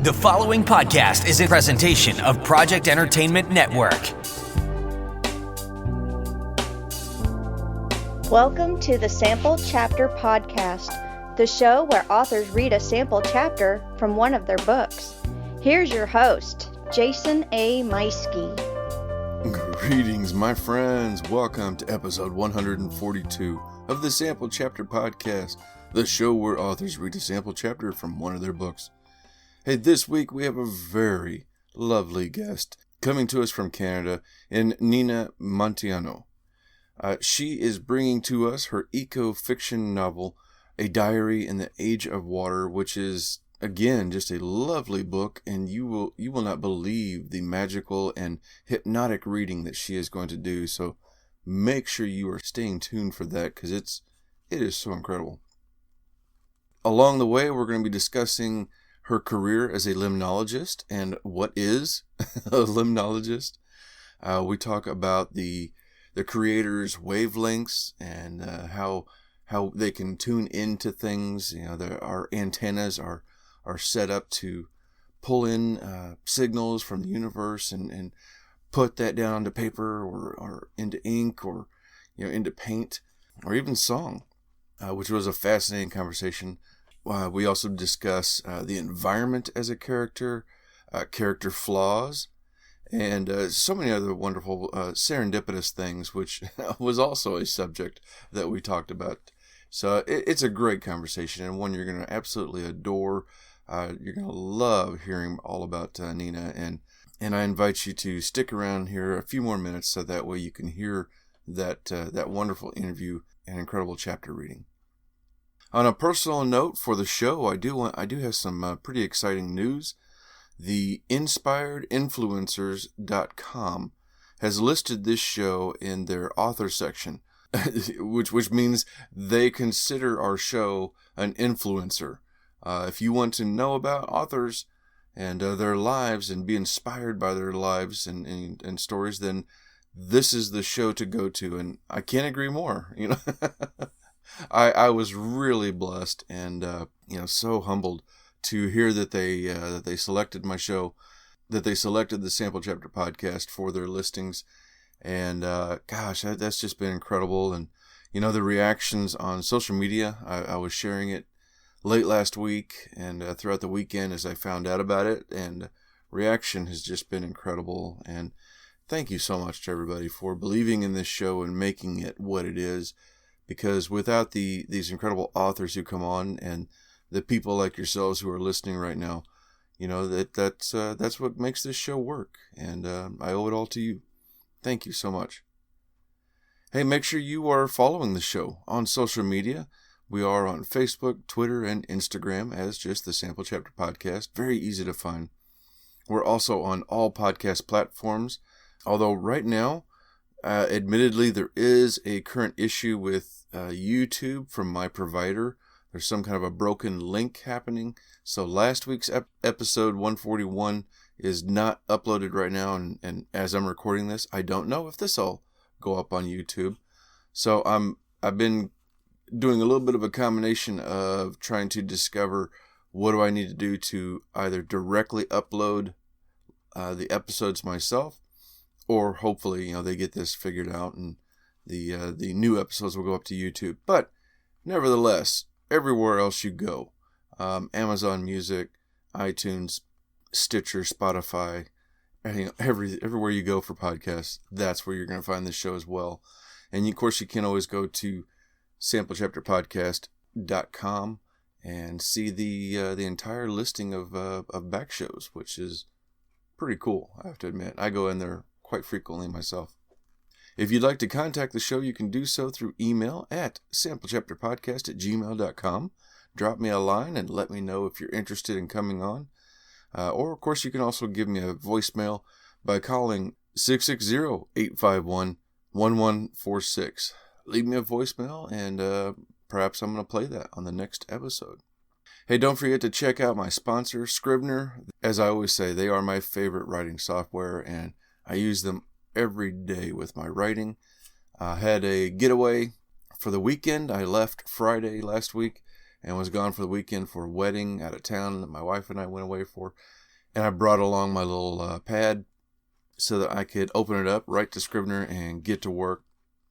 The following podcast is a presentation of Project Entertainment Network. Welcome to the Sample Chapter podcast, the show where authors read a sample chapter from one of their books. Here's your host, Jason A. Meiske. Greetings, my friends. Welcome to episode 142 of the Sample Chapter podcast, the show where authors read a sample chapter from one of their books. Hey, this week we have a very lovely guest coming to us from Canada in Nina Munteanu. She is bringing to us her eco-fiction novel, A Diary in the Age of Water, which is, again, just a lovely book, and you will not believe the magical and hypnotic reading that she is going to do. So make sure you are staying tuned for that, because it is so incredible. Along the way, we're going to be discussing her career as a limnologist and what is a limnologist. We talk about the creator's wavelengths and how they can tune into things. You know, our antennas are set up to pull in signals from the universe and put that down onto paper or into ink or into paint or even song, which was a fascinating conversation. We also discuss the environment as a character flaws, and so many other wonderful serendipitous things, which was also a subject that we talked about. So it's a great conversation, and one you're going to absolutely adore. You're going to love hearing all about Nina, and I invite you to stick around here a few more minutes so that way you can hear that wonderful interview and incredible chapter reading. On a personal note for the show, I do have some pretty exciting news. The InspiredInfluencers.com has listed this show in their author section, which means they consider our show an influencer. If you want to know about authors and their lives and be inspired by their lives and stories, then this is the show to go to. And I can't agree more. I was really blessed and so humbled to hear that they selected my show, that they selected the Sample Chapter podcast for their listings, and gosh, that's just been incredible. And the reactions on social media, I was sharing it late last week and throughout the weekend as I found out about it, and reaction has just been incredible. And thank you so much to everybody for believing in this show and making it what it is. Because without these incredible authors who come on and the people like yourselves who are listening right now, that's what makes this show work. And I owe it all to you. Thank you so much. Hey, make sure you are following the show on social media. We are on Facebook, Twitter, and Instagram as just the Sample Chapter Podcast. Very easy to find. We're also on all podcast platforms. Although right now, admittedly, there is a current issue with YouTube from my provider. There's some kind of a broken link happening. So last week's episode 141 is not uploaded right now. And as I'm recording this, I don't know if this will go up on YouTube. So I've been doing a little bit of a combination of trying to discover what do I need to do to either directly upload the episodes myself, or hopefully, they get this figured out and the new episodes will go up to YouTube. But nevertheless, everywhere else you go, Amazon Music, iTunes, Stitcher, Spotify, everywhere you go for podcasts, that's where you're going to find this show as well. And of course, you can always go to samplechapterpodcast.com and see the entire listing of back shows, which is pretty cool, I have to admit. I go in there quite frequently myself. If you'd like to contact the show, you can do so through email at samplechapterpodcast@gmail.com. Drop me a line and let me know if you're interested in coming on. Or, of course, you can also give me a voicemail by calling 660-851-1146. Leave me a voicemail, and perhaps I'm going to play that on the next episode. Hey, don't forget to check out my sponsor, Scrivener. As I always say, they are my favorite writing software, and I use them every day with my writing. I had a getaway for the weekend. I left Friday last week and was gone for the weekend for a wedding out of town that my wife and I went away for. And I brought along my little pad so that I could open it up, write to Scrivener, and get to work.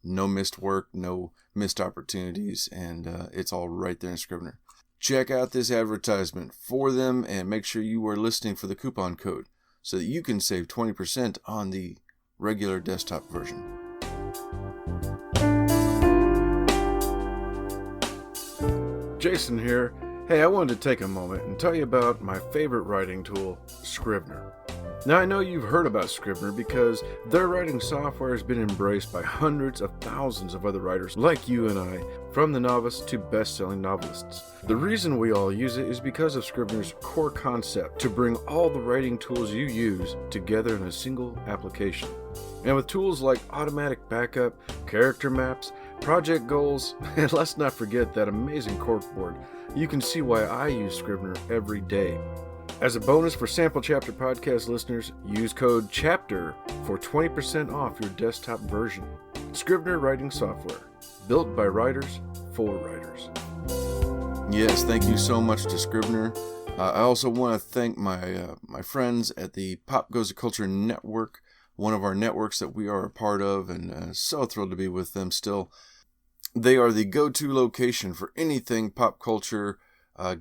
No missed work, no missed opportunities, and it's all right there in Scrivener. Check out this advertisement for them and make sure you are listening for the coupon code so that you can save 20% on the regular desktop version. Jason here. Hey, I wanted to take a moment and tell you about my favorite writing tool, Scrivener. Now, I know you've heard about Scrivener because their writing software has been embraced by hundreds of thousands of other writers like you and I, from the novice to best-selling novelists. The reason we all use it is because of Scrivener's core concept to bring all the writing tools you use together in a single application. And with tools like automatic backup, character maps, project goals, and let's not forget that amazing corkboard, you can see why I use Scrivener every day. As a bonus for Sample Chapter podcast listeners, use code CHAPTER for 20% off your desktop version. Scrivener writing software, built by writers for writers. Yes, thank you so much to Scrivener. I also want to thank my friends at the Pop Goes the Culture Network, one of our networks that we are a part of, and so thrilled to be with them still. They are the go-to location for anything pop culture,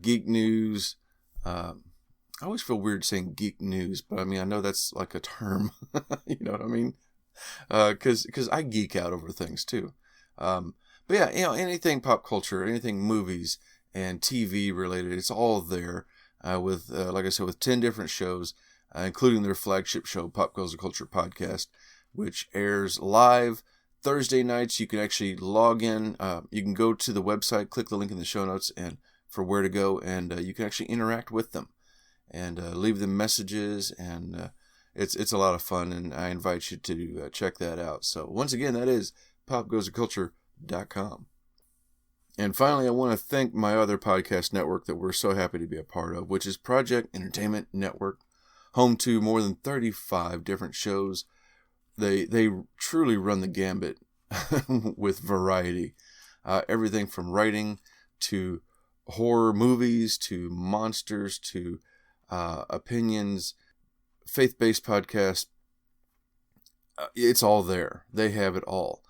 geek news. I always feel weird saying geek news, but I mean, I know that's like a term. You know what I mean? Because I geek out over things too. But yeah, anything pop culture, anything movies and TV related, it's all there. With like I said, with 10 different shows, including their flagship show, Pop Goes the Culture Podcast, which airs live Thursday nights. You can actually log in. You can go to the website, click the link in the show notes, and for where to go, and you can actually interact with them and leave them messages, and it's a lot of fun, and I invite you to check that out. So once again, that is popgoestheculture.com. And finally, I want to thank my other podcast network that we're so happy to be a part of, which is Project Entertainment Network, home to more than 35 different shows. They truly run the gambit with variety. Everything from writing to horror movies to monsters to opinions, faith-based podcasts. It's all there. They have it all.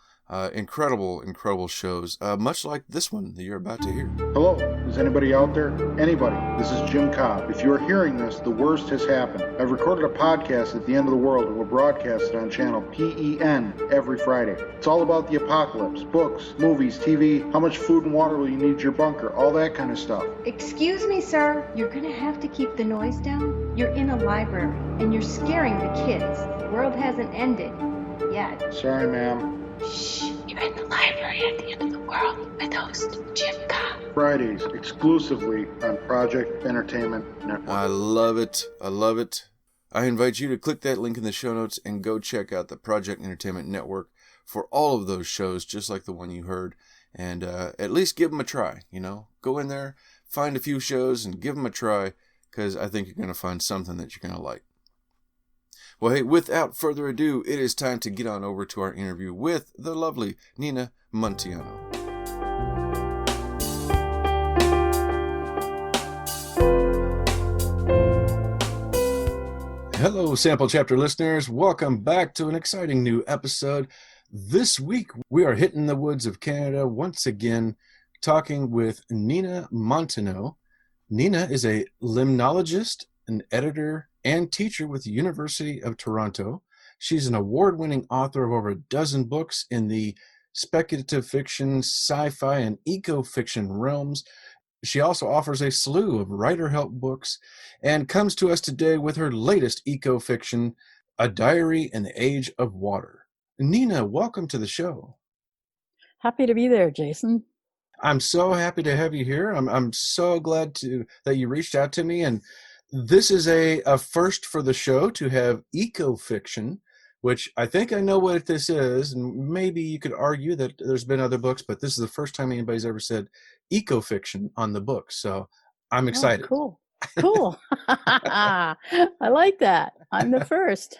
Incredible shows, much like this one that you're about to hear. Hello, is anybody out there? Anybody. This is Jim Cobb. If you are hearing this, the worst has happened. I've recorded a podcast at the end of the world and will broadcast it on channel PEN every Friday. It's all about the apocalypse, books, movies, TV, how much food and water will you need in your bunker, all that kind of stuff. Excuse me, sir. You're going to have to keep the noise down. You're in a library, and you're scaring the kids. The world hasn't ended yet. Sorry, ma'am. Shh. You're in the library at the end of the world with host Jim Cobb. Fridays, exclusively on Project Entertainment Network. I love it. I invite you to click that link in the show notes and go check out the Project Entertainment Network for all of those shows, just like the one you heard, and at least give them a try. Go in there, find a few shows, and give them a try, because I think you're going to find something that you're going to like. Well, hey, without further ado, it is time to get on over to our interview with the lovely Nina Munteanu. Hello, Sample Chapter listeners. Welcome back to an exciting new episode. This week, we are hitting the woods of Canada once again, talking with Nina Munteanu. Nina is a limnologist, an editor, and teacher with the University of Toronto. She's an award-winning author of over a dozen books in the speculative fiction, sci-fi, and eco-fiction realms. She also offers a slew of writer help books and comes to us today with her latest eco-fiction, A Diary in the Age of Water. Nina, welcome to the show. Happy to be there, Jason. I'm so happy to have you here. I'm so glad that you reached out to me, and this is a first for the show to have eco-fiction, which I think I know what this is, and maybe you could argue that there's been other books, but this is the first time anybody's ever said eco-fiction on the book, so I'm excited. Oh, cool. I like that. I'm the first.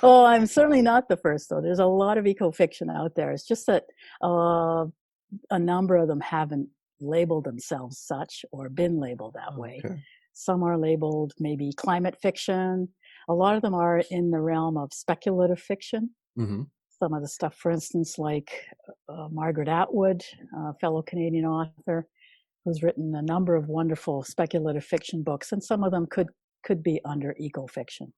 Oh, I'm certainly not the first, though. There's a lot of eco-fiction out there. It's just that a number of them haven't labeled themselves such or been labeled that way. Okay. Some are labeled maybe climate fiction. A lot of them are in the realm of speculative fiction. Mm-hmm. Some of the stuff, for instance, like Margaret Atwood, a fellow Canadian author, who's written a number of wonderful speculative fiction books, and some of them could be under eco-fiction.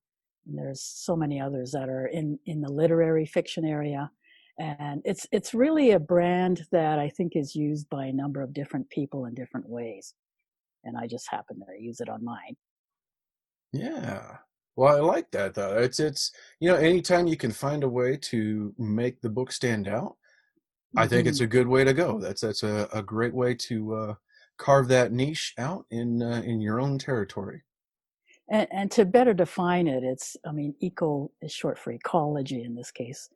And there's so many others that are in the literary fiction area. And it's really a brand that I think is used by a number of different people in different ways. And I just happen to use it on mine. Yeah. Well, I like that though. It's anytime you can find a way to make the book stand out, I think it's a good way to go. That's a great way to carve that niche out in your own territory. And to better define it, eco is short for ecology in this case.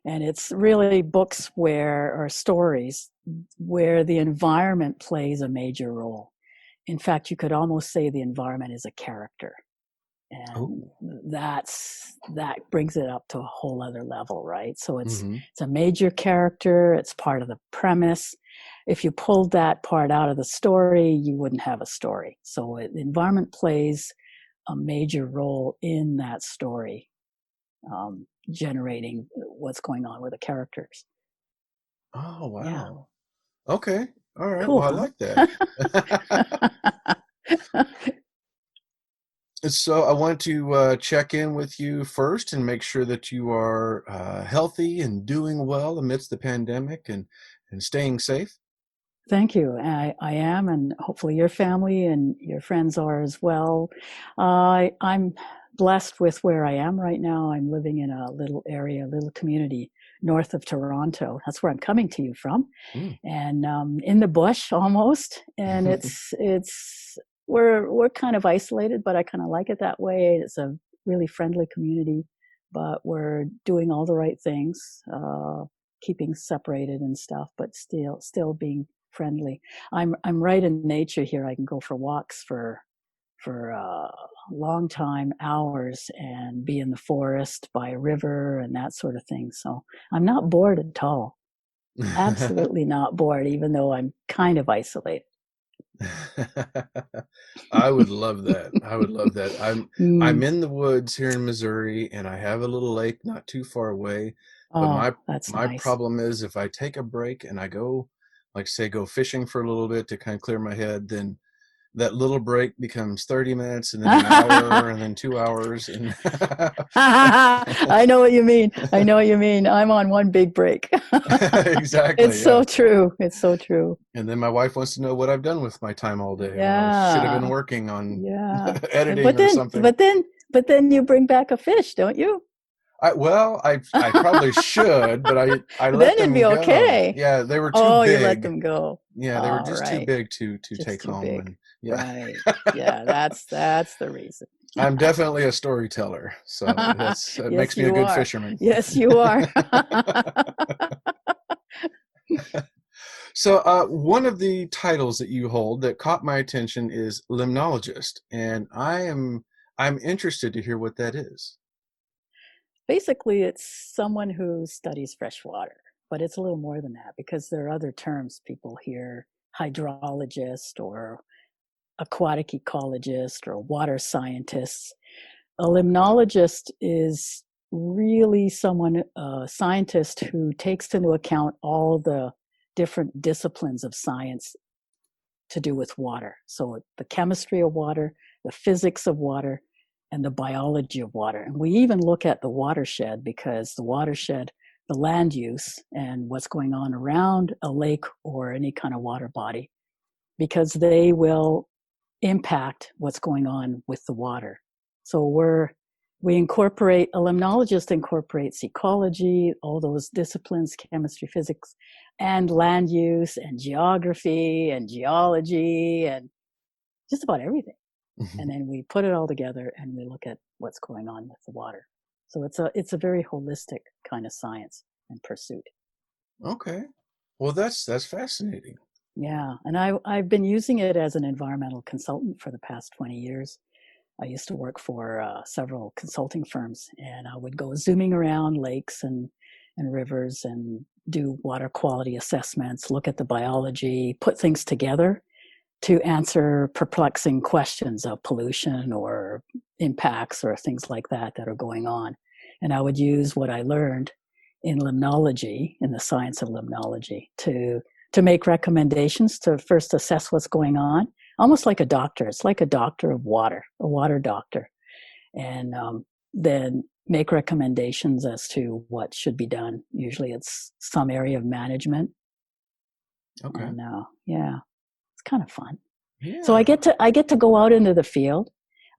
And it's really books or stories where the environment plays a major role. In fact, you could almost say the environment is a character. And that brings it up to a whole other level, right? So it's a major character. It's part of the premise. If you pulled that part out of the story, you wouldn't have a story. So the environment plays a major role in that story, generating what's going on with the characters. Oh, wow. Yeah. Okay. All right. Cool, well, I like that. So I want to check in with you first and make sure that you are healthy and doing well amidst the pandemic and staying safe. Thank you. I am, and hopefully your family and your friends are as well. I'm blessed with where I am right now. I'm living in a little community north of Toronto. That's where I'm coming to you from, and in the bush almost. And we're kind of isolated, but I kind of like it that way. It's a really friendly community, but we're doing all the right things, keeping separated and stuff, but still being friendly. I'm right in nature here. I can go for walks for a long time, hours, and be in the forest by a river and that sort of thing. So I'm not bored at all. Absolutely not bored, even though I'm kind of isolated. I would love that. I'm in the woods here in Missouri, and I have a little lake not too far away. But that's my nice. problem is if I take a break and I go, like say, go fishing for a little bit to kind of clear my head, then that little break becomes 30 minutes and then an hour and then 2 hours. And I know what you mean. I'm on one big break. Exactly. It's so true. It's so true. And then my wife wants to know what I've done with my time all day. Yeah. Well, I should have been working on editing or something. But then you bring back a fish, don't you? I probably should, but I let then them it'd be go. Okay. Yeah, they were too big. You let them go. Yeah, they were just too big to take home. Big. And, Right. Yeah, that's the reason. I'm definitely a storyteller, so it makes me a good fisherman. Yes, you are. So one of the titles that you hold that caught my attention is Limnologist, and I'm interested to hear what that is. Basically, it's someone who studies fresh water, but it's a little more than that because there are other terms people hear: hydrologist or aquatic ecologist or water scientists. A limnologist is really a scientist who takes into account all the different disciplines of science to do with water. So the chemistry of water, the physics of water, and the biology of water. And we even look at the watershed because the watershed, the land use and what's going on around a lake or any kind of water body, because they will impact what's going on with the water. So a limnologist incorporates ecology, all those disciplines, chemistry, physics, and land use and geography and geology and just about everything. And then we put it all together and we look at what's going on with the water. So it's a very holistic kind of science and pursuit. Okay. Well, that's fascinating. Yeah, and I've been using it as an environmental consultant for the past 20 years. I used to work for several consulting firms, and I would go zooming around lakes and and rivers and do water quality assessments, look at the biology, put things together to answer perplexing questions of pollution or impacts or things like that are going on. And I would use what I learned in limnology, in the science of limnology, to make recommendations to first assess what's going on, almost like a doctor. It's like a doctor of water, a water doctor. And then make recommendations as to what should be done. Usually it's some area of management. Okay. And yeah, it's kind of fun. Yeah. So I get to go out into the field.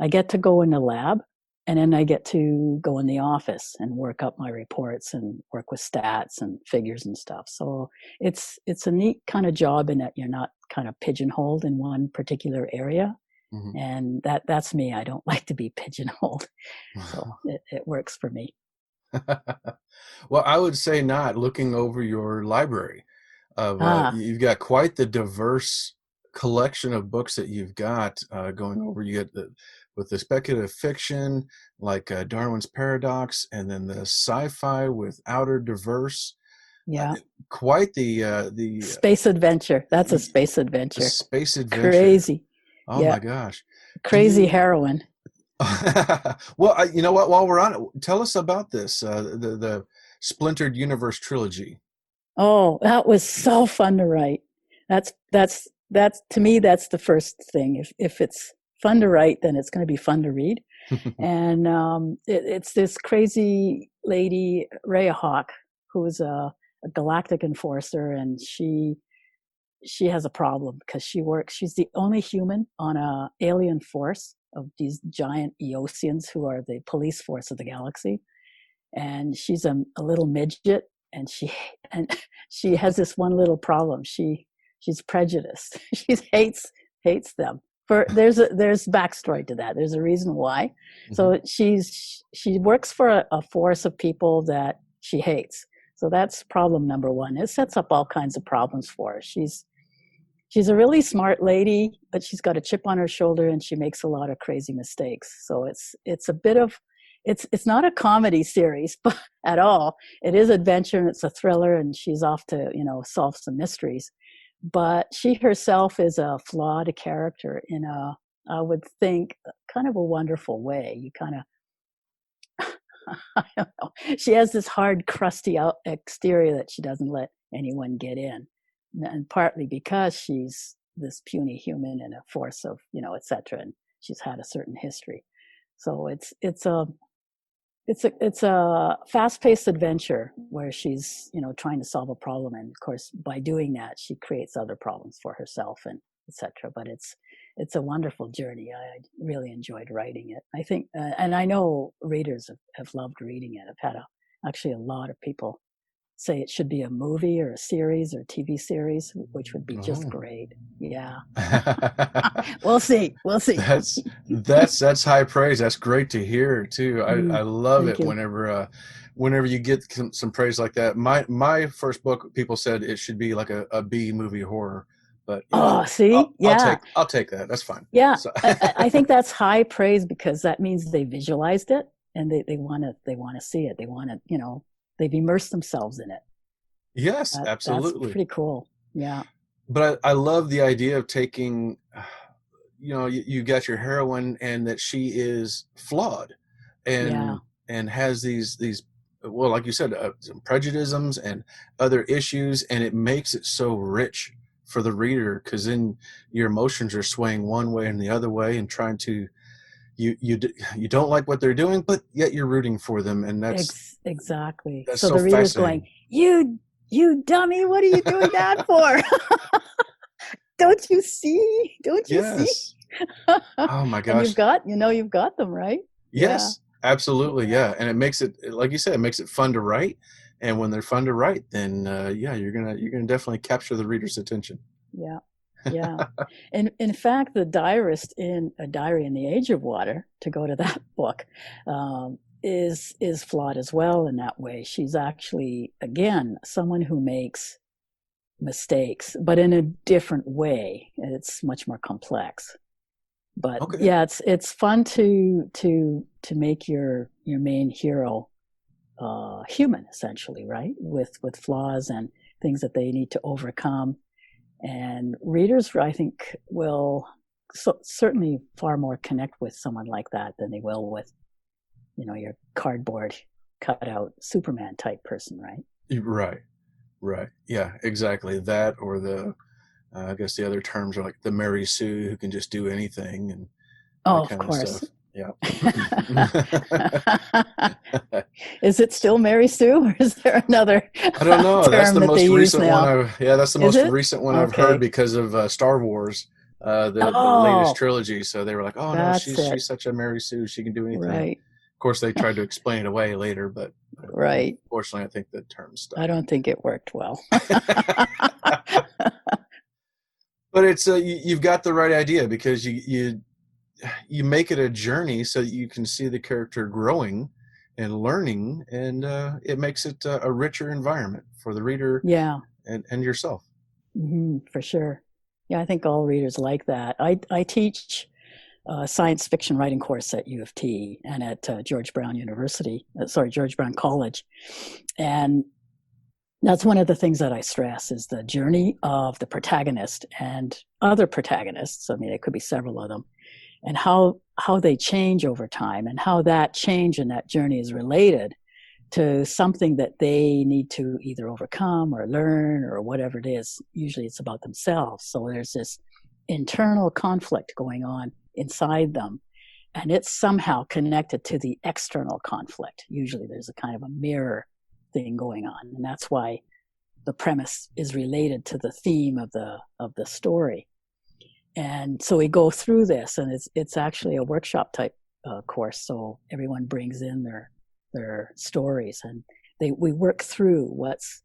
I get to go in the lab, and then I get to go in the office and work up my reports and work with stats and figures and stuff. So it's a neat kind of job in that you're not kind of pigeonholed in one particular area. Mm-hmm. And that's me. I don't like to be pigeonholed. So it works for me. Well, I would say not. Looking over your library, you've got quite the diverse collection of books that you've got going over. You get with the speculative fiction, like Darwin's Paradox, and then the sci-fi with Outer Diverse. Yeah, quite the space adventure. That's a space adventure. Space adventure. Crazy. Oh my gosh. Crazy heroine. Well, you know what? While we're on it, tell us about this, the Splintered Universe trilogy. Oh, that was so fun to write. That's to me, that's the first thing. If it's fun to write, then it's going to be fun to read. And it's this crazy lady, Rhea Hawk, who is a galactic enforcer, and she has a problem because she's the only human on a alien force of these giant Eosians who are the police force of the galaxy. And she's a little midget, and she has this one little problem. She's prejudiced. She hates them. There's backstory to that. There's a reason why. Mm-hmm. So she works for a force of people that she hates. So that's problem number one. It sets up all kinds of problems for her. She's a really smart lady, but she's got a chip on her shoulder, and she makes a lot of crazy mistakes. So it's a bit of it's not a comedy series at all. It is adventure, and it's a thriller, and she's off to solve some mysteries. But she herself is a flawed character in I would think, kind of a wonderful way. You kind of, I don't know. She has this hard, crusty exterior that she doesn't let anyone get in. And partly because she's this puny human in a force of, et cetera, and she's had a certain history. So it's a fast-paced adventure where she's, trying to solve a problem. And of course, by doing that, she creates other problems for herself and et cetera. But it's a wonderful journey. I really enjoyed writing it. I think, and I know readers have loved reading it. I've had actually a lot of people say it should be a movie or a series or TV series, which would be just great. Yeah. We'll see. That's high praise. That's great to hear too. I love it whenever you get some praise like that. My first book, people said it should be like a B movie horror, but I'll take that. That's fine. Yeah. So. I think that's high praise because that means they visualized it and they want to see it. They want to, they've immersed themselves in it. Yes, absolutely. That's pretty cool. Yeah. But I love the idea of taking, you got your heroine and that she is flawed and has these, well, like you said, some prejudices and other issues, and it makes it so rich for the reader because then your emotions are swaying one way and the other way and trying to, you don't like what they're doing, but yet you're rooting for them, and that's exactly. That's so the reader's going, you dummy, what are you doing that for? Don't you see? Yes. Oh my gosh! And you've got them right. Yes, absolutely, yeah. And it makes it, like you said, it makes it fun to write. And when they're fun to write, then you're gonna definitely capture the reader's attention. Yeah. Yeah. And in fact, the diarist in A Diary in the Age of Water, to go to that book, is flawed as well in that way. She's actually, again, someone who makes mistakes, but in a different way. It's much more complex. But it's fun to make your main hero human, essentially, right? With flaws and things that they need to overcome. And readers, I think, will certainly far more connect with someone like that than they will with, your cardboard cutout Superman type person, right? Right. Yeah, exactly. That, or I guess the other terms are like the Mary Sue who can just do anything and that kind of stuff. Yeah. Is it still Mary Sue, or is there another I don't know. term That's the that most they use recent now? one. That's the Is most it? recent one I've Okay. heard because of Star Wars, the latest trilogy. So they were like, "Oh no, she's such a Mary Sue. She can do anything." Right. Of course, they tried to explain it away later, but right. Fortunately, I think the term stuck. I don't think it worked well. But it's you've got the right idea, because you make it a journey so that you can see the character growing and learning, and it makes it a richer environment for the reader. Yeah. And yourself. Mm-hmm, for sure. Yeah, I think all readers like that. I teach a science fiction writing course at U of T and at George Brown College. And that's one of the things that I stress is the journey of the protagonist and other protagonists. I mean, it could be several of them, and how they change over time, and how that change and that journey is related to something that they need to either overcome or learn or whatever it is. Usually it's about themselves. So there's this internal conflict going on inside them, and it's somehow connected to the external conflict. Usually there's a kind of a mirror thing going on, and that's why the premise is related to the theme of the story. And so we go through this, and it's actually a workshop type course. So everyone brings in their stories, and we work through what's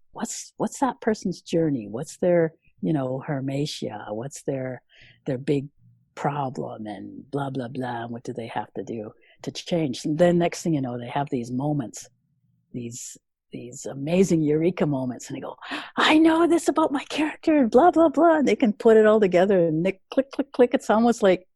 that person's journey, what's their hermetia, what's their big problem, and blah blah blah, and what do they have to do to change. And then next thing you know, they have these moments, these amazing eureka moments, and they go, I know this about my character, and blah blah blah, and they can put it all together, and click click click. It's almost like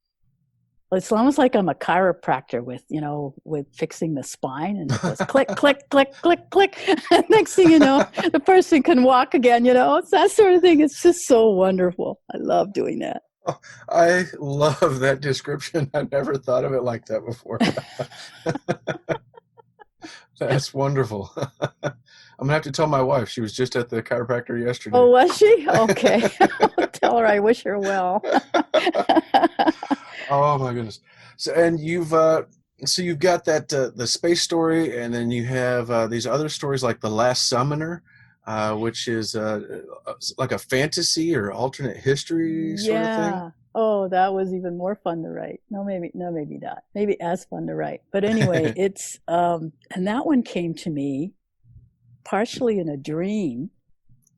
I'm a chiropractor with fixing the spine, and it goes click, click, click, click, click. And next thing you know, the person can walk again, It's that sort of thing. It's just so wonderful. I love doing that. Oh, I love that description. I never thought of it like that before. That's wonderful. I'm going to have to tell my wife. She was just at the chiropractor yesterday. Oh, was she? Okay. Tell her I wish her well. Oh my goodness! So, and you've got that the space story, and then you have these other stories like The Last Summoner, which is like a fantasy or alternate history sort of thing. Oh, that was even more fun to write. No, maybe not. Maybe as fun to write. But anyway, it's and that one came to me partially in a dream.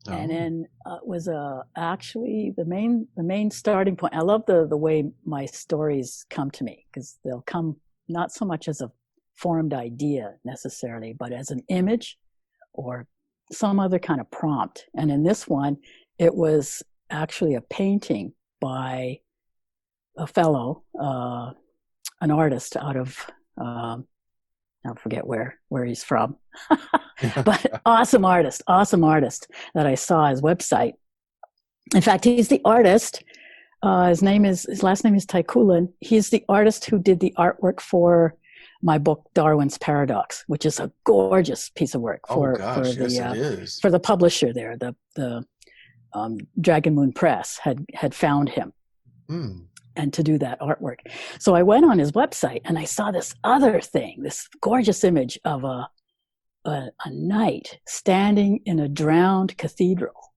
Oh. And then was actually the main starting point. I love the way my stories come to me, because they'll come not so much as a formed idea necessarily, but as an image or some other kind of prompt. And in this one, it was actually a painting by a fellow, an artist out of I forget where he's from, but awesome artist that I saw his website. In fact, he's the artist. His last name is Taikulan. He's the artist who did the artwork for my book, Darwin's Paradox, which is a gorgeous piece of work for the publisher there. The Dragon Moon Press had found him. And to do that artwork. So I went on his website and I saw this other thing, this gorgeous image of a knight standing in a drowned cathedral,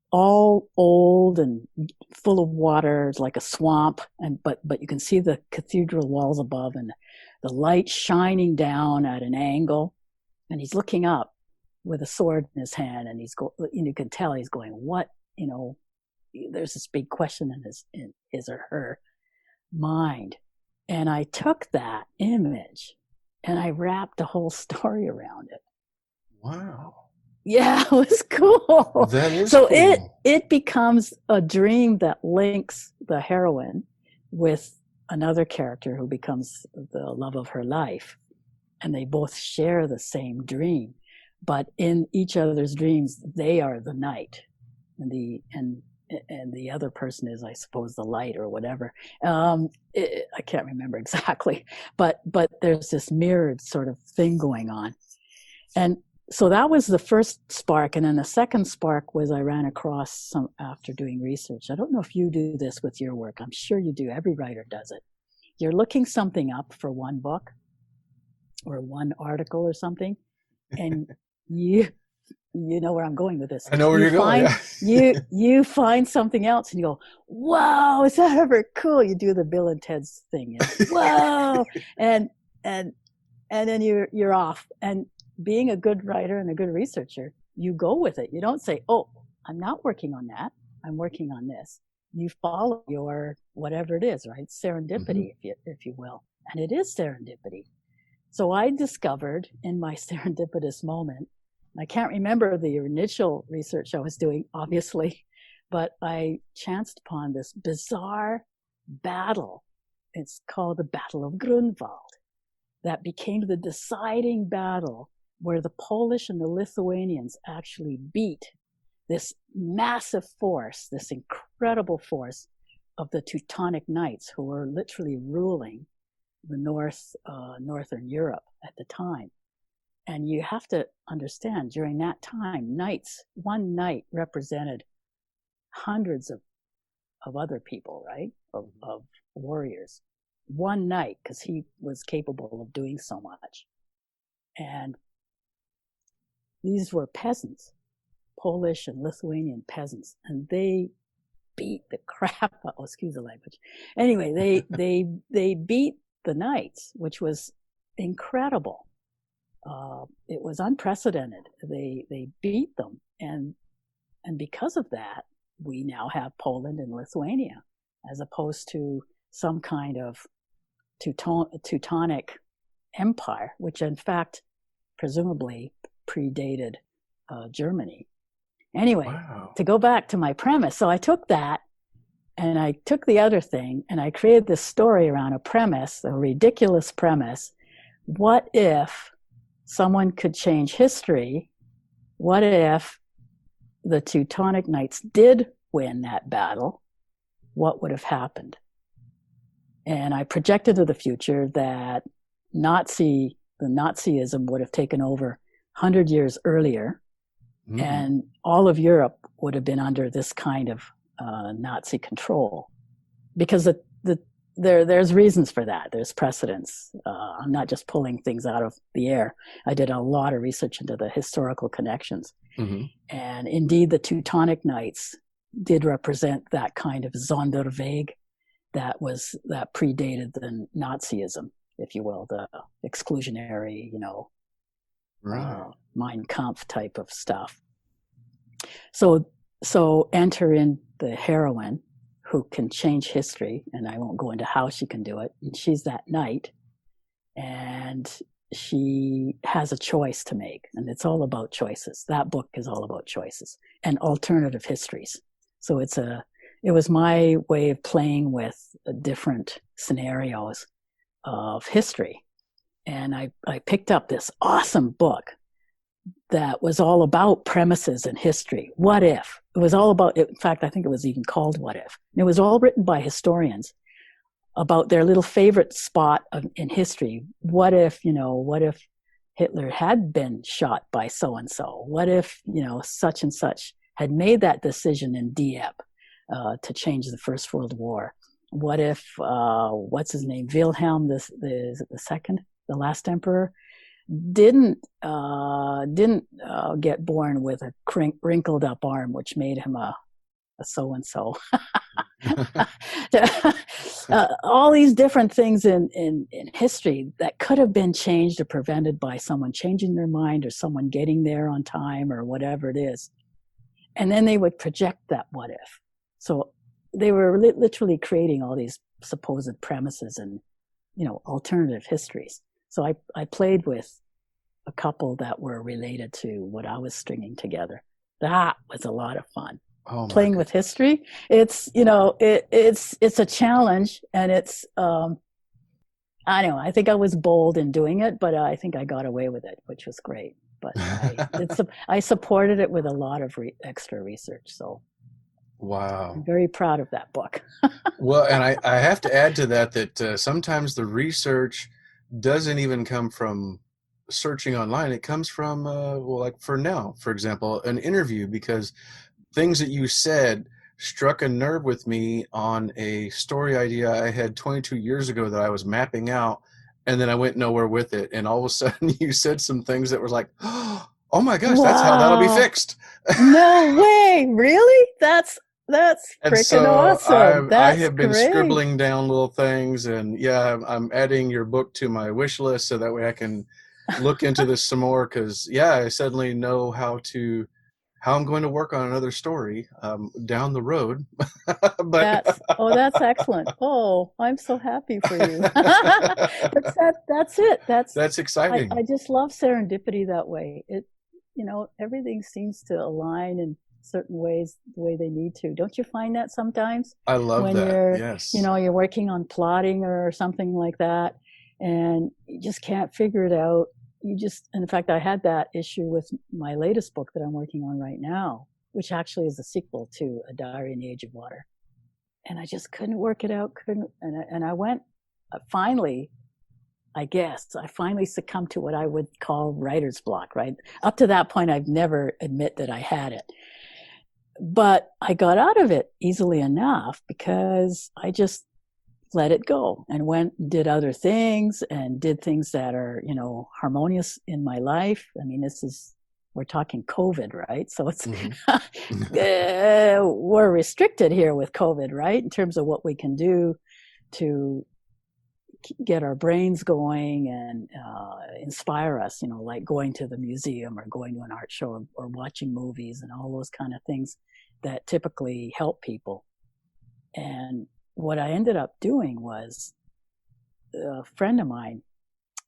all old and full of water. It's like a swamp, but you can see the cathedral walls above and the light shining down at an angle, and he's looking up with a sword in his hand, and you can tell he's going, what, there's this big question in his or her mind. And I took that image and I wrapped a whole story around it. Wow. Yeah, it was cool. That is so cool. It becomes a dream that links the heroine with another character who becomes the love of her life. and they both share the same dream, but in each other's dreams, they are the night, and the other person is, I suppose, the light or whatever. I can't remember exactly, but there's this mirrored sort of thing going on. And so that was the first spark. And then the second spark was I ran across after doing research. I don't know if you do this with your work. I'm sure you do. Every writer does it. You're looking something up for one book or one article or something, and you know where I'm going with this. I know where you're going. Yeah. you find something else and you go, "Wow, is that ever cool?" You do the Bill and Ted's thing. Wow, and then you're off. And being a good writer and a good researcher, you go with it. You don't say, "Oh, I'm not working on that. I'm working on this." You follow your whatever it is, right? Serendipity, if you will, and it is serendipity. So I discovered in my serendipitous moment. I can't remember the initial research I was doing, obviously, but I chanced upon this bizarre battle. It's called the Battle of Grunwald. That became the deciding battle where the Polish and the Lithuanians actually beat this massive force, this incredible force of the Teutonic Knights, who were literally ruling the northern Europe at the time. And you have to understand, during that time, one knight represented hundreds of other people, right? Of warriors. One knight, because he was capable of doing so much. And these were peasants, Polish and Lithuanian peasants, and they beat the crap out, excuse the language. Anyway, they beat the knights, which was incredible. It was unprecedented. They beat them, and because of that, we now have Poland and Lithuania, as opposed to some kind of Teutonic empire, which in fact presumably predated Germany. Anyway, wow. To go back to my premise, so I took that and I took the other thing and I created this story around a premise, a ridiculous premise. What if someone could change history? What if the Teutonic Knights did win that battle? What would have happened? And I projected to the future that Nazism would have taken over 100 years earlier, and all of Europe would have been under this kind of Nazi control, because there's reasons for that. There's precedents. I'm not just pulling things out of the air. I did a lot of research into the historical connections. And indeed, the Teutonic Knights did represent that kind of Sonderweg that predated the Nazism, if you will, the exclusionary, Mein Kampf type of stuff. So enter in the heroine who can change history, and I won't go into how she can do it. And she's that knight, and she has a choice to make, and it's all about choices. That book is all about choices and alternative histories. So it was my way of playing with different scenarios of history. And I picked up this awesome book that was all about premises in history. What if? It was all about, in fact, I think it was even called What If? And it was all written by historians about their little favorite spot in history. What if Hitler had been shot by so-and-so? What if, such and such had made that decision in Dieppe to change the First World War? What if, what's his name, Wilhelm the second, the last emperor, didn't get born with a wrinkled up arm, which made him a so-and-so. All these different things in history that could have been changed or prevented by someone changing their mind or someone getting there on time or whatever it is. And then they would project that what if. So they were literally creating all these supposed premises and, alternative histories. So I played with a couple that were related to what I was stringing together. That was a lot of fun. Playing with history. It's, it's a challenge, and it's I know. I think I was bold in doing it, but I think I got away with it, which was great. But I supported it with a lot of extra research. So Wow. I'm very proud of that book. Well, and I have to add to that sometimes the research doesn't even come from searching online. It comes from, well, like for now, for example, an interview, because things that you said struck a nerve with me on a story idea I had 22 years ago that I was mapping out, and then I went nowhere with it. And all of a sudden you said some things that was like, oh my gosh, that's how that'll be Wow. fixed. No way. Really? That's And freaking so awesome. I That's have been great. scribbling down little things, and yeah, I'm adding your book to my wish list so that way I can look into this some more, because yeah, I suddenly know how I'm going to work on another story down the road. But That's excellent. Oh, I'm so happy for you. But that's it. that's exciting. I just love serendipity that way. Everything seems to align in certain ways the way they need to. Don't you find that sometimes? I love when that. Yes. You're working on plotting or something like that, and you just can't figure it out. In fact, I had that issue with my latest book that I'm working on right now, which actually is a sequel to A Diary in the Age of Water. And I just couldn't work it out. And I went, finally succumbed to what I would call writer's block, right? Up to that point, I've never admit that I had it. But I got out of it easily enough because I just let it go and went and did other things and did things that are, harmonious in my life. I mean, we're talking COVID, right? So it's, we're restricted here with COVID, right? In terms of what we can do to get our brains going and inspire us, like going to the museum or going to an art show or watching movies and all those kind of things that typically help people. And what I ended up doing was a friend of mine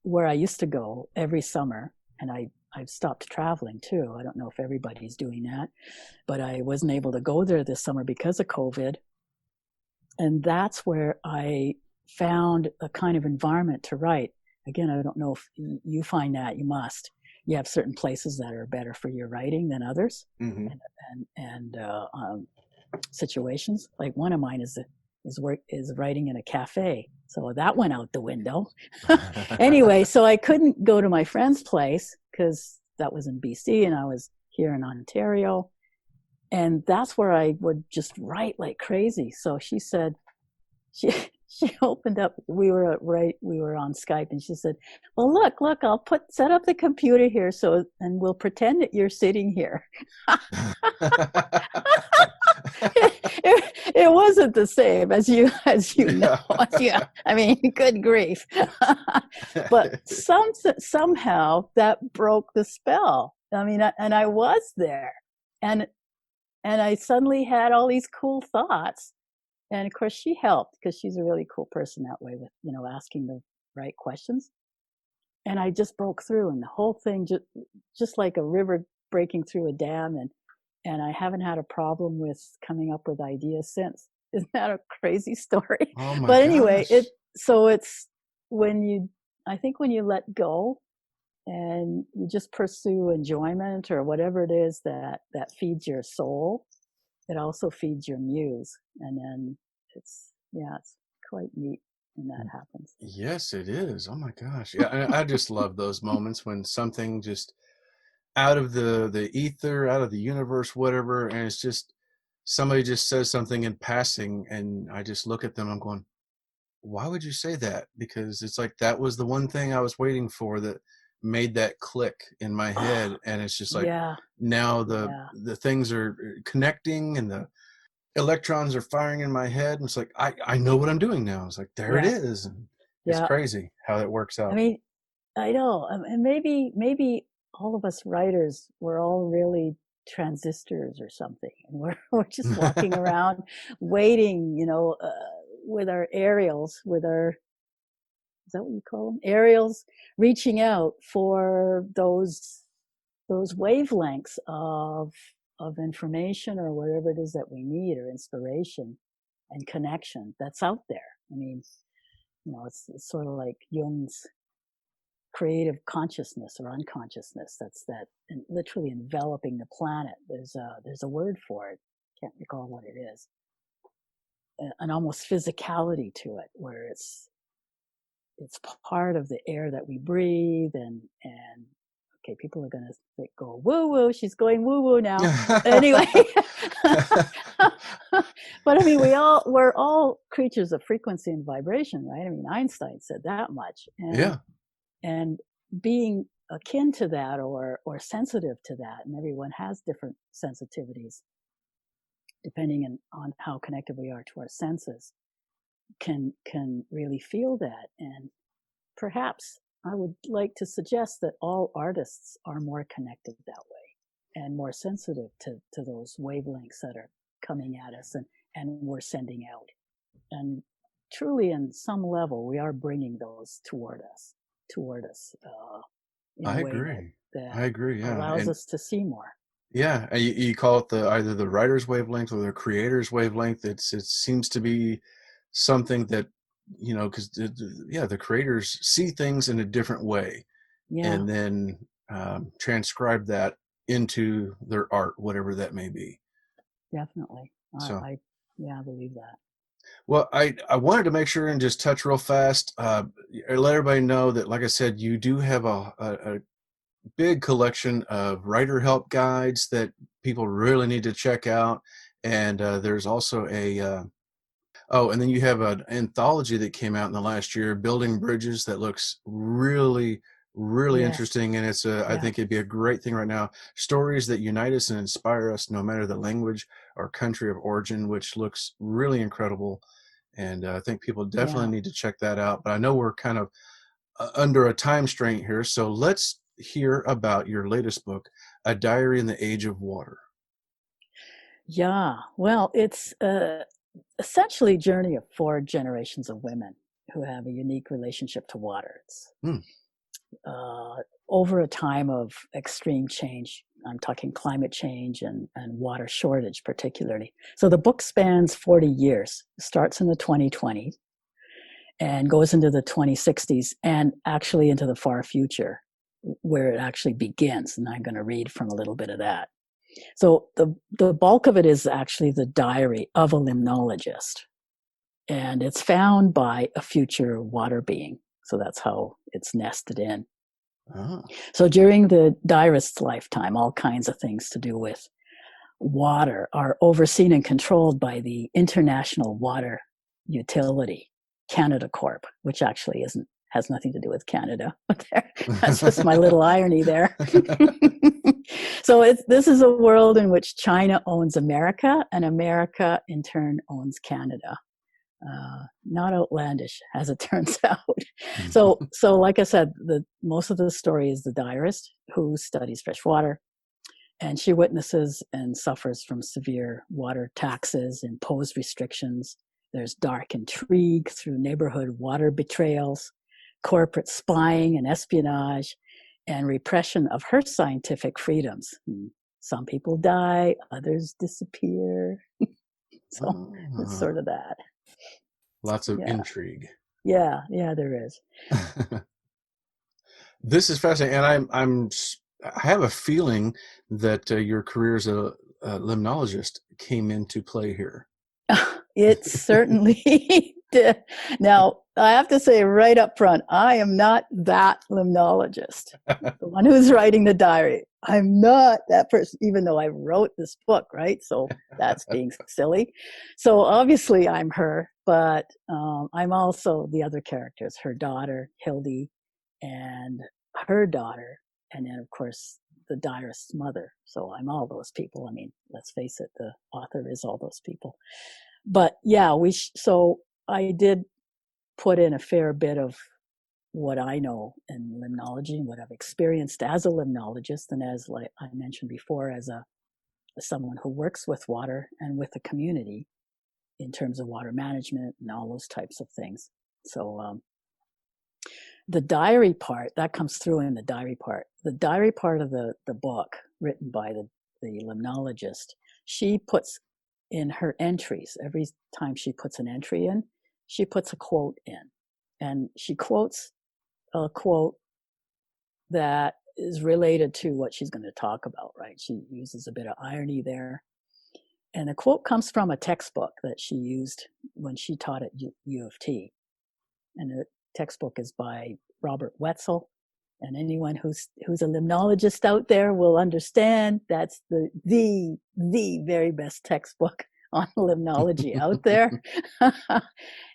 where I used to go every summer, and I've stopped traveling too. I don't know if everybody's doing that, but I wasn't able to go there this summer because of COVID. And that's where I found a kind of environment to write. Again, I don't know if you find that. You must. You have certain places that are better for your writing than others, and situations. Like one of mine is writing in a cafe. So that went out the window. Anyway, so I couldn't go to my friend's place because that was in BC and I was here in Ontario. And that's where I would just write like crazy. So she said, she opened up, we were on Skype, and she said, well, look, I'll set up the computer here and we'll pretend that you're sitting here. It wasn't the same as you know. Yeah, I mean, good grief. But somehow that broke the spell. I mean, and I was there, and I suddenly had all these cool thoughts. And of course, she helped because she's a really cool person that way with asking the right questions. And I just broke through, and the whole thing just like a river breaking through a dam, and I haven't had a problem with coming up with ideas since. Isn't that a crazy story? Oh my but anyway, gosh. it's I think when you let go and you just pursue enjoyment or whatever it is that feeds your soul, it also feeds your muse. And then it's quite neat when that happens. Yes, it is. Oh my gosh. Yeah, I just love those moments when something just out of the ether, out of the universe, whatever, and it's just somebody just says something in passing, and I just look at them, I'm going, why would you say that? Because it's like that was the one thing I was waiting for that made that click in my head. And it's just like now the things are connecting and the electrons are firing in my head, and it's like I know what I'm doing now. It's like there it is. And it's crazy how that works out. I mean, I know, and maybe all of us writers, we're all really transistors or something, and we're just walking around waiting, with our aerials, is that what you call them? Aerials, reaching out for those wavelengths of information or whatever it is that we need, or inspiration and connection that's out there. I mean, It's sort of like Jung's creative consciousness or unconsciousness. That's that, and literally enveloping the planet. There's a word for it. Can't recall what it is. An almost physicality to it, where it's part of the air that we breathe, and okay, people are gonna go woo woo. She's going woo woo now. Anyway, but I mean, we're all creatures of frequency and vibration, right? I mean, Einstein said that much, and being akin to that or sensitive to that, and everyone has different sensitivities depending on how connected we are to our senses, can really feel that. And perhaps I would like to suggest that all artists are more connected that way and more sensitive to those wavelengths that are coming at us and we're sending out. And truly, in some level, we are bringing those toward us in I a way agree. that I agree. Yeah. allows us to see more. Yeah, and you call it either the writer's wavelength or the creator's wavelength. It seems to be something that, because the creators see things in a different way, and then transcribe that into their art, whatever that may be. Definitely. So I believe that. Well, I wanted to make sure and just touch real fast, let everybody know that, like I said, you do have a big collection of writer help guides that people really need to check out. And there's also and then you have an anthology that came out in the last year, Building Bridges, that looks really, really interesting. And I think it'd be a great thing right now. Stories that unite us and inspire us, no matter the language or country of origin, which looks really incredible. And I think people definitely need to check that out. But I know we're kind of under a time strain here, so let's hear about your latest book, A Diary in the Age of Water. Yeah, well, it's essentially a journey of 4 generations of women who have a unique relationship to water. It's over a time of extreme change. I'm talking climate change and water shortage particularly. So the book spans 40 years, starts in the 2020s and goes into the 2060s and actually into the far future where it actually begins. And I'm going to read from a little bit of that. So the bulk of it is actually the diary of a limnologist. And it's found by a future water being. So that's how it's nested in. Oh. So during the diarist's lifetime, all kinds of things to do with water are overseen and controlled by the International Water Utility, Canada Corp, which actually has nothing to do with Canada. That's just my little irony there. So this is a world in which China owns America, and America in turn owns Canada. Not outlandish, as it turns out. So like I said, most of the story is the diarist who studies fresh water, and she witnesses and suffers from severe water taxes, imposed restrictions. There's dark intrigue through neighborhood water betrayals, corporate spying and espionage, and repression of her scientific freedoms. Some people die, others disappear. So it's sort of that. Lots of intrigue. Yeah, there is. This is fascinating, and I have a feeling that your career as a limnologist came into play here. It certainly did. Now, I have to say right up front, I am not that limnologist, the one who's writing the diary. I'm not that person, even though I wrote this book, right? So that's being silly. So obviously I'm her, but I'm also the other characters, her daughter, Hildy, and her daughter, and then, of course, the diarist's mother. So I'm all those people. I mean, let's face it, the author is all those people. But yeah, so I did put in a fair bit of what I know in limnology and what I've experienced as a limnologist, and as, like I mentioned before, as someone who works with water and with the community in terms of water management and all those types of things. So the diary part, that comes through in the diary part. The diary part of the book, written by the limnologist, she puts in her entries, every time she puts an entry in, she puts a quote in. And she quotes a quote that is related to what she's going to talk about, right? She uses a bit of irony there. And the quote comes from a textbook that she used when she taught at U of T. And the textbook is by Robert Wetzel. And anyone who's a limnologist out there will understand that's the very best textbook on limnology out there.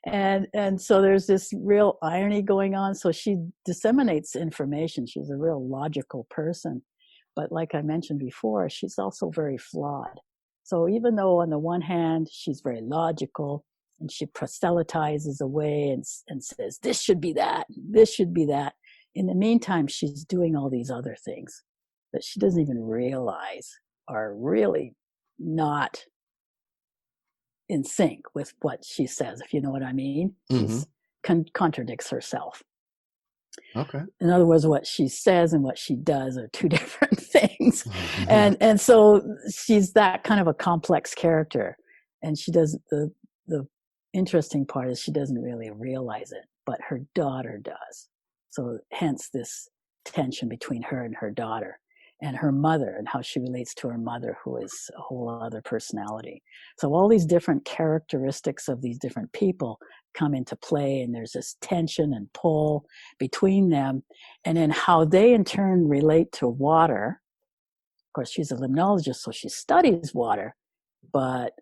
and so there's this real irony going on. So she disseminates information. She's a real logical person. But like I mentioned before, she's also very flawed. So even though on the one hand, she's very logical and she proselytizes away and says, this should be that, this should be that. In the meantime, she's doing all these other things that she doesn't even realize are really not in sync with what she says, if you know what I mean. She contradicts herself. Okay. In other words, what she says and what she does are two different things. And so she's that kind of a complex character. And she does the interesting part is she doesn't really realize it, but her daughter does. So hence this tension between her and her daughter and her mother and how she relates to her mother, who is a whole other personality. So all these different characteristics of these different people come into play, and there's this tension and pull between them, and then how they in turn relate to water. Of course, she's a limnologist, so she studies water, but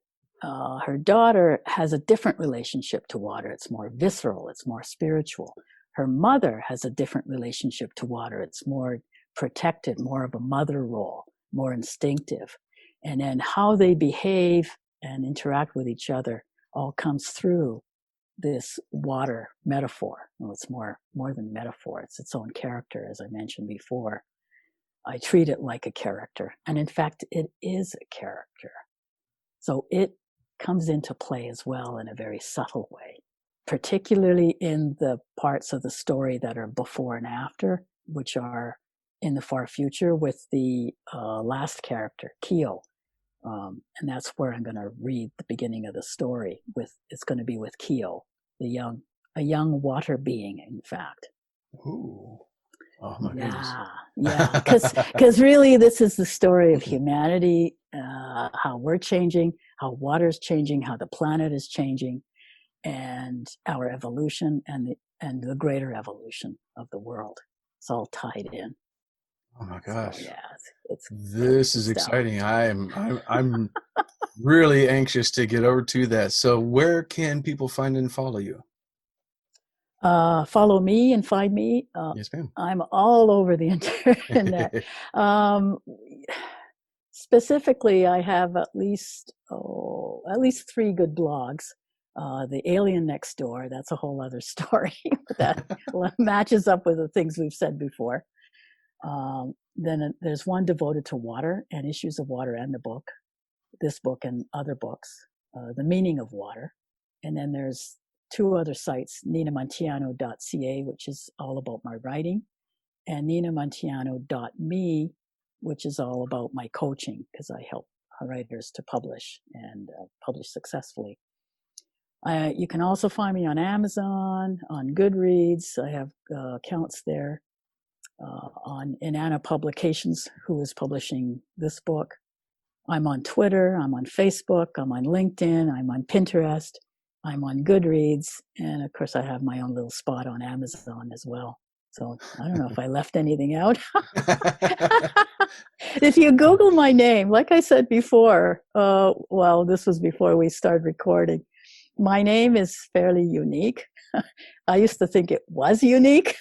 her daughter has a different relationship to water. It's more visceral, it's more spiritual. Her mother has a different relationship to water. It's more protected, more of a mother role, more instinctive. And then how they behave and interact with each other all comes through this water metaphor. Well, it's more than metaphor. It's its own character, as I mentioned before. I treat it like a character. And in fact, it is a character. So it comes into play as well in a very subtle way, particularly in the parts of the story that are before and after, which are in the far future with the last character, Kyo. And that's where I'm going to read the beginning of the story. It's going to be with Kyo, a young water being, in fact. Ooh. Oh my goodness. Yeah. Because really, this is the story of humanity, how we're changing, how water's changing, how the planet is changing, and our evolution and the greater evolution of the world. It's all tied in. Oh my gosh. So, yeah, it's this is exciting. I'm really anxious to get over to that. So where can people find and follow you? Follow me and find me. Yes, ma'am. I'm all over the internet. Specifically, I have at least 3 good blogs. The Alien Next Door, that's a whole other story. That matches up with the things we've said before. Then there's one devoted to water and issues of water and this book and other books, The Meaning of Water. And then there's 2 other sites, ninamunteanu.ca, which is all about my writing, and ninamunteanu.me, which is all about my coaching, because I help writers to publish and publish successfully. You can also find me on Amazon, on Goodreads. I have accounts there. In Anna Publications, who is publishing this book. I'm on Twitter, I'm on Facebook, I'm on LinkedIn, I'm on Pinterest, I'm on Goodreads, and of course I have my own little spot on Amazon as well. So I don't know if I left anything out. If you Google my name, like I said before, this was before we started recording, my name is fairly unique. I used to think it was unique,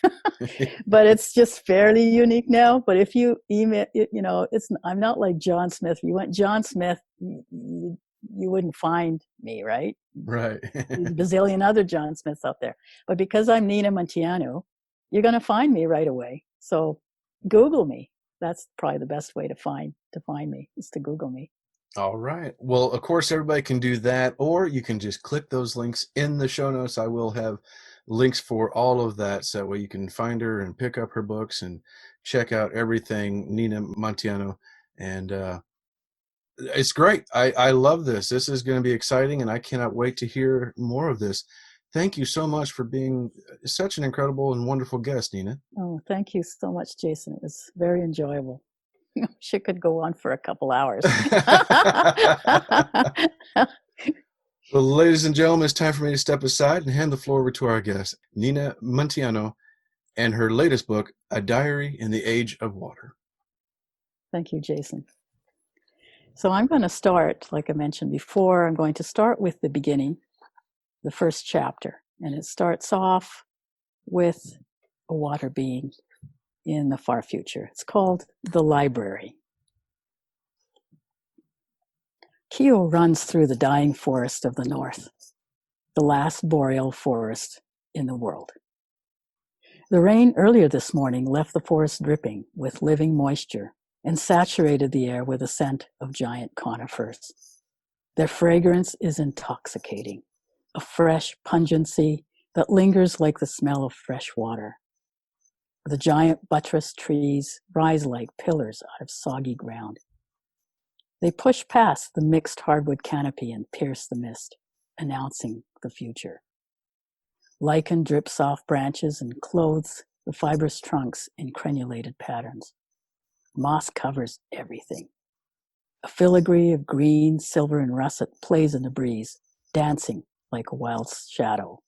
but it's just fairly unique now. But if you email, I'm not like John Smith. If you went John Smith, you wouldn't find me, right? Right. There's a bazillion other John Smiths out there. But because I'm Nina Munteanu, you're going to find me right away. So Google me. That's probably the best way to find me, is to Google me. All right. Well, of course, everybody can do that, or you can just click those links in the show notes. I will have links for all of that, so that way you can find her and pick up her books and check out everything Nina Munteanu. And it's great. I love this. This is going to be exciting, and I cannot wait to hear more of this. Thank you so much for being such an incredible and wonderful guest, Nina. Oh, thank you so much, Jason. It was very enjoyable. She could go on for a couple hours. Well, ladies and gentlemen, it's time for me to step aside and hand the floor over to our guest, Nina Munteanu, and her latest book, A Diary in the Age of Water. Thank you, Jason. So I'm going to start, like I mentioned before, I'm going to start with the beginning, the first chapter. And it starts off with a water being in the far future. It's called The Library. Kyo runs through the dying forest of the north, the last boreal forest in the world. The rain earlier this morning left the forest dripping with living moisture and saturated the air with a scent of giant conifers. Their fragrance is intoxicating, a fresh pungency that lingers like the smell of fresh water. The giant buttressed trees rise like pillars out of soggy ground. They push past the mixed hardwood canopy and pierce the mist, announcing the future. Lichen drips off branches and clothes the fibrous trunks in crenulated patterns. Moss covers everything. A filigree of green, silver, and russet plays in the breeze, dancing like a wild shadow.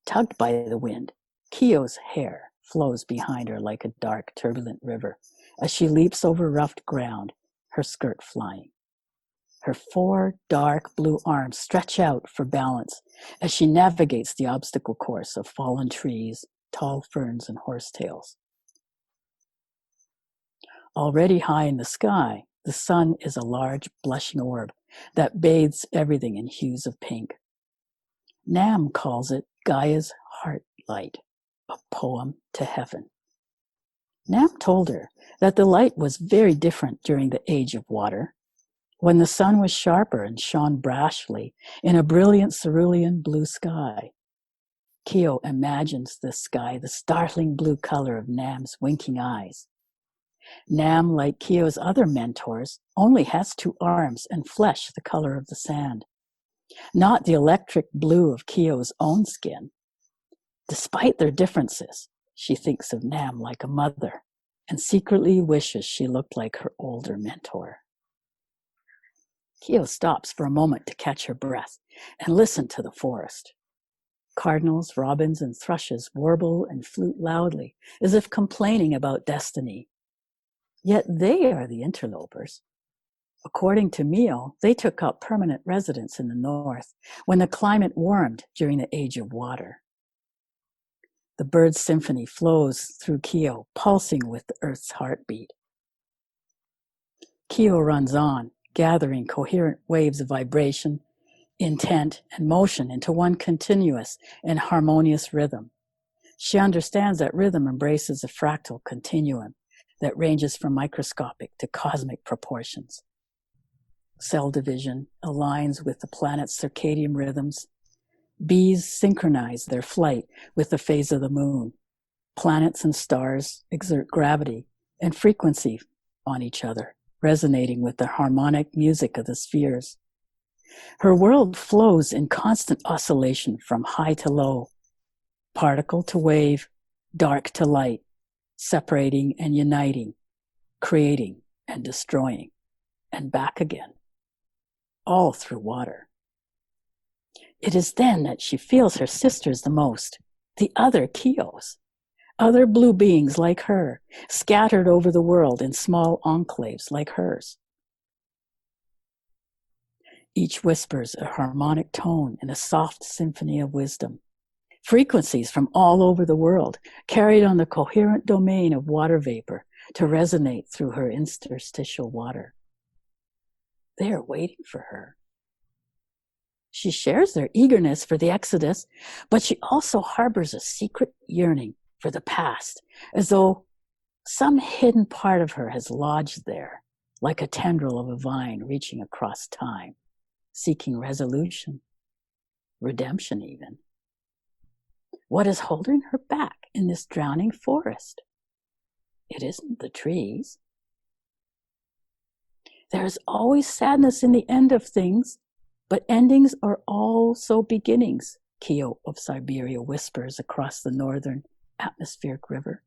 Tugged by the wind, Kyo's hair flows behind her like a dark, turbulent river as she leaps over rough ground, her skirt flying. Her 4 dark blue arms stretch out for balance as she navigates the obstacle course of fallen trees, tall ferns, and horsetails. Already high in the sky, the sun is a large blushing orb that bathes everything in hues of pink. Nam calls it Gaia's heart light, a poem to heaven. Nam told her that the light was very different during the age of water, when the sun was sharper and shone brashly in a brilliant cerulean blue sky. Kyo imagines this sky the startling blue color of Nam's winking eyes. Nam, like Kyo's other mentors, only has 2 arms and flesh the color of the sand, not the electric blue of Kyo's own skin. Despite their differences, she thinks of Nam like a mother and secretly wishes she looked like her older mentor. Kyo stops for a moment to catch her breath and listen to the forest. Cardinals, robins, and thrushes warble and flute loudly, as if complaining about destiny. Yet they are the interlopers. According to Mio, they took up permanent residence in the north when the climate warmed during the age of water. The bird's symphony flows through Kyo, pulsing with the earth's heartbeat. Kyo runs on, gathering coherent waves of vibration, intent, and motion into one continuous and harmonious rhythm. She understands that rhythm embraces a fractal continuum that ranges from microscopic to cosmic proportions. Cell division aligns with the planet's circadian rhythms. Bees synchronize their flight with the phase of the moon. Planets and stars exert gravity and frequency on each other, resonating with the harmonic music of the spheres. Her world flows in constant oscillation from high to low, particle to wave, dark to light, separating and uniting, creating and destroying, and back again, all through water. It is then that she feels her sisters the most, the other Kyos, other blue beings like her, scattered over the world in small enclaves like hers. Each whispers a harmonic tone in a soft symphony of wisdom. Frequencies from all over the world, carried on the coherent domain of water vapor to resonate through her interstitial water. They are waiting for her. She shares their eagerness for the exodus, but she also harbors a secret yearning for the past, as though some hidden part of her has lodged there, like a tendril of a vine reaching across time, seeking resolution, redemption even. What is holding her back in this drowning forest? It isn't the trees. There is always sadness in the end of things, but endings are also beginnings, Kyo of Siberia whispers across the northern atmospheric river.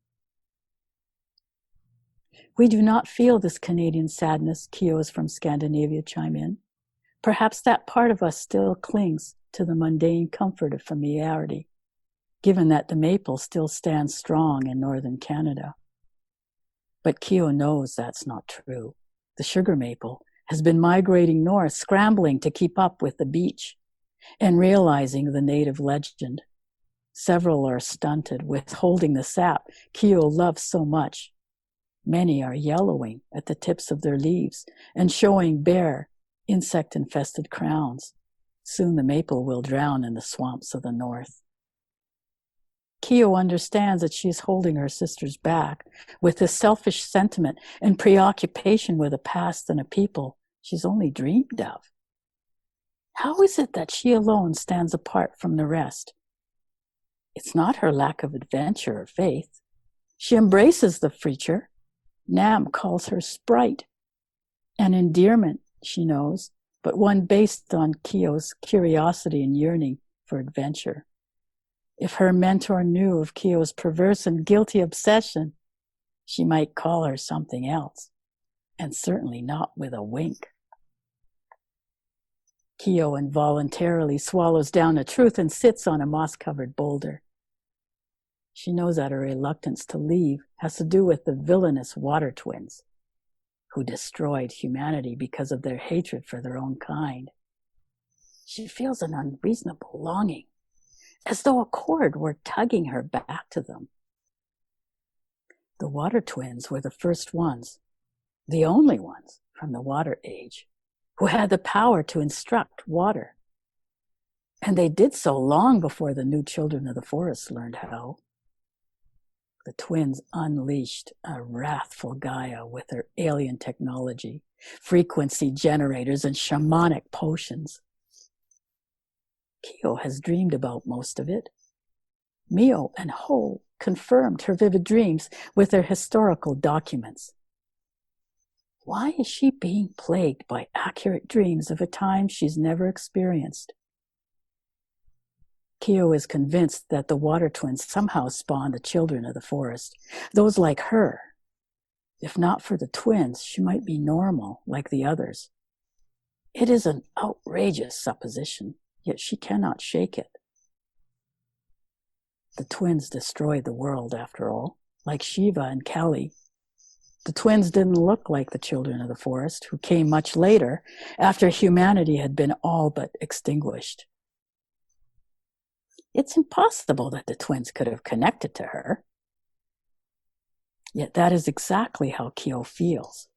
We do not feel this Canadian sadness, Kyos from Scandinavia chime in. Perhaps that part of us still clings to the mundane comfort of familiarity, given that the maple still stands strong in northern Canada. But Kyo knows that's not true. The sugar maple has been migrating north, scrambling to keep up with the beech, and realizing the native legend. Several are stunted, withholding the sap Kyo loves so much. Many are yellowing at the tips of their leaves and showing bare, insect-infested crowns. Soon the maple will drown in the swamps of the north. Kyo understands that she is holding her sisters back with this selfish sentiment and preoccupation with a past and a people she's only dreamed of. How is it that she alone stands apart from the rest? It's not her lack of adventure or faith. She embraces the creature. Nam calls her sprite. An endearment, she knows, but one based on Kyo's curiosity and yearning for adventure. If her mentor knew of Kyo's perverse and guilty obsession, she might call her something else, and certainly not with a wink. Kyo involuntarily swallows down the truth and sits on a moss-covered boulder. She knows that her reluctance to leave has to do with the villainous water twins who destroyed humanity because of their hatred for their own kind. She feels an unreasonable longing, as though a cord were tugging her back to them. The water twins were the first ones, the only ones from the water age, who had the power to instruct water. And they did so long before the new children of the forest learned how. The twins unleashed a wrathful Gaia with her alien technology, frequency generators, and shamanic potions. Kyo has dreamed about most of it. Mio and Ho confirmed her vivid dreams with their historical documents. Why is she being plagued by accurate dreams of a time she's never experienced? Kyo is convinced that the water twins somehow spawned the children of the forest, those like her. If not for the twins, she might be normal like the others. It is an outrageous supposition, yet she cannot shake it. The twins destroyed the world, after all, like Shiva and Kali. The twins didn't look like the children of the forest, who came much later, after humanity had been all but extinguished. It's impossible that the twins could have connected to her. Yet that is exactly how Kyo feels.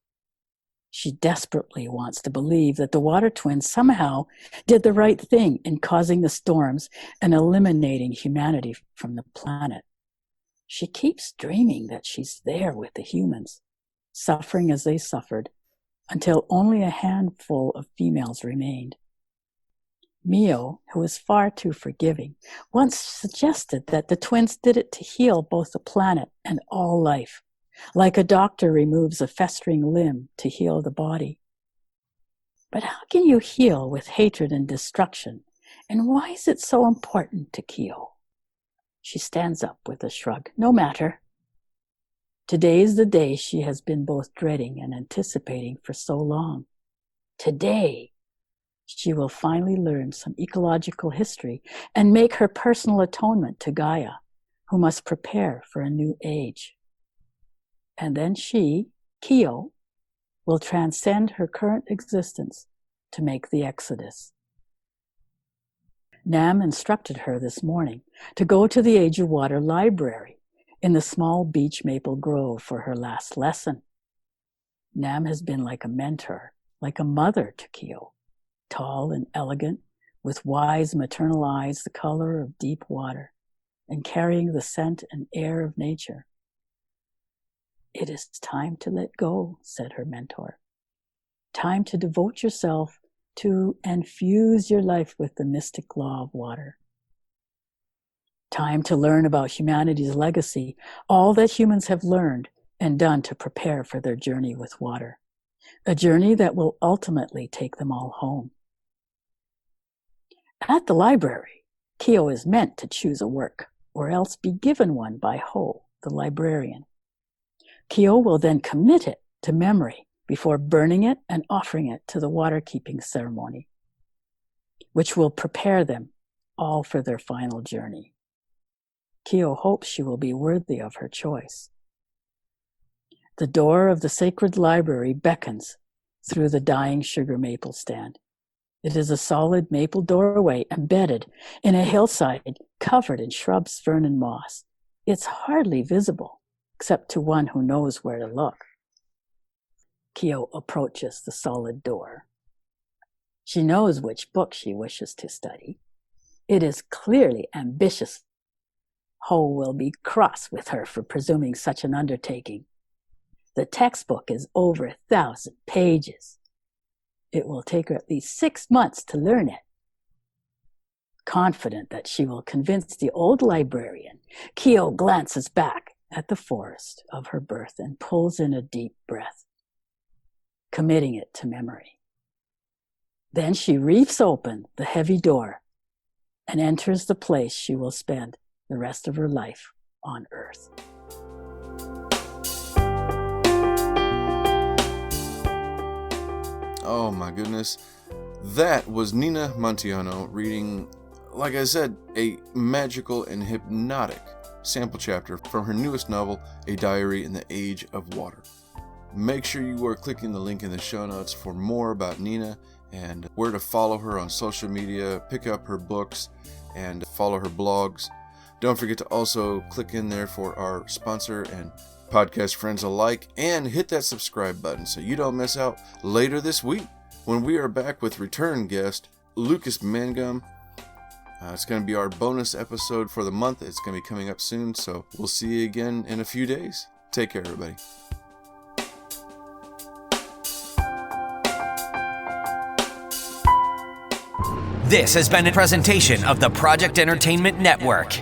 She desperately wants to believe that the water twins somehow did the right thing in causing the storms and eliminating humanity from the planet. She keeps dreaming that she's there with the humans, suffering as they suffered, until only a handful of females remained. Mio, who is far too forgiving, once suggested that the twins did it to heal both the planet and all life, like a doctor removes a festering limb to heal the body. But how can you heal with hatred and destruction? And why is it so important to Kyo? She stands up with a shrug. No matter. Today is the day she has been both dreading and anticipating for so long. Today, she will finally learn some ecological history and make her personal atonement to Gaia, who must prepare for a new age. And then she, Kyo, will transcend her current existence to make the exodus. Nam instructed her this morning to go to the Age of Water library in the small beech maple grove for her last lesson. Nam has been like a mentor, like a mother to Kyo, tall and elegant, with wise maternal eyes the color of deep water, and carrying the scent and air of nature. It is time to let go, said her mentor. Time to devote yourself to and fuse your life with the mystic law of water. Time to learn about humanity's legacy, all that humans have learned and done to prepare for their journey with water, a journey that will ultimately take them all home. At the library, Kyo is meant to choose a work, or else be given one by Ho, the librarian. Kyo will then commit it to memory before burning it and offering it to the water-keeping ceremony, which will prepare them all for their final journey. Kyo hopes she will be worthy of her choice. The door of the sacred library beckons through the dying sugar maple stand. It is a solid maple doorway embedded in a hillside covered in shrubs, fern, and moss. It's hardly visible, except to one who knows where to look. Kyo approaches the solid door. She knows which book she wishes to study. It is clearly ambitious. Ho will be cross with her for presuming such an undertaking. The textbook is over 1,000 pages. It will take her at least 6 months to learn it. Confident that she will convince the old librarian, Kyo glances back at the forest of her birth and pulls in a deep breath, committing it to memory. Then she reefs open the heavy door and enters the place she will spend the rest of her life on Earth. Oh my goodness. That was Nina Munteanu reading, like I said, a magical and hypnotic sample chapter from her newest novel, A Diary in the Age of Water. Make sure you are clicking the link in the show notes for more about Nina and where to follow her on social media, pick up her books, and follow her blogs. Don't forget to also click in there for our sponsor and podcast friends alike, and hit that subscribe button so you don't miss out later this week when we are back with return guest Lucas Mangum. It's going to be our bonus episode for the month. It's going to be coming up soon, so we'll see you again in a few days. Take care, everybody. This has been a presentation of the Project Entertainment Network.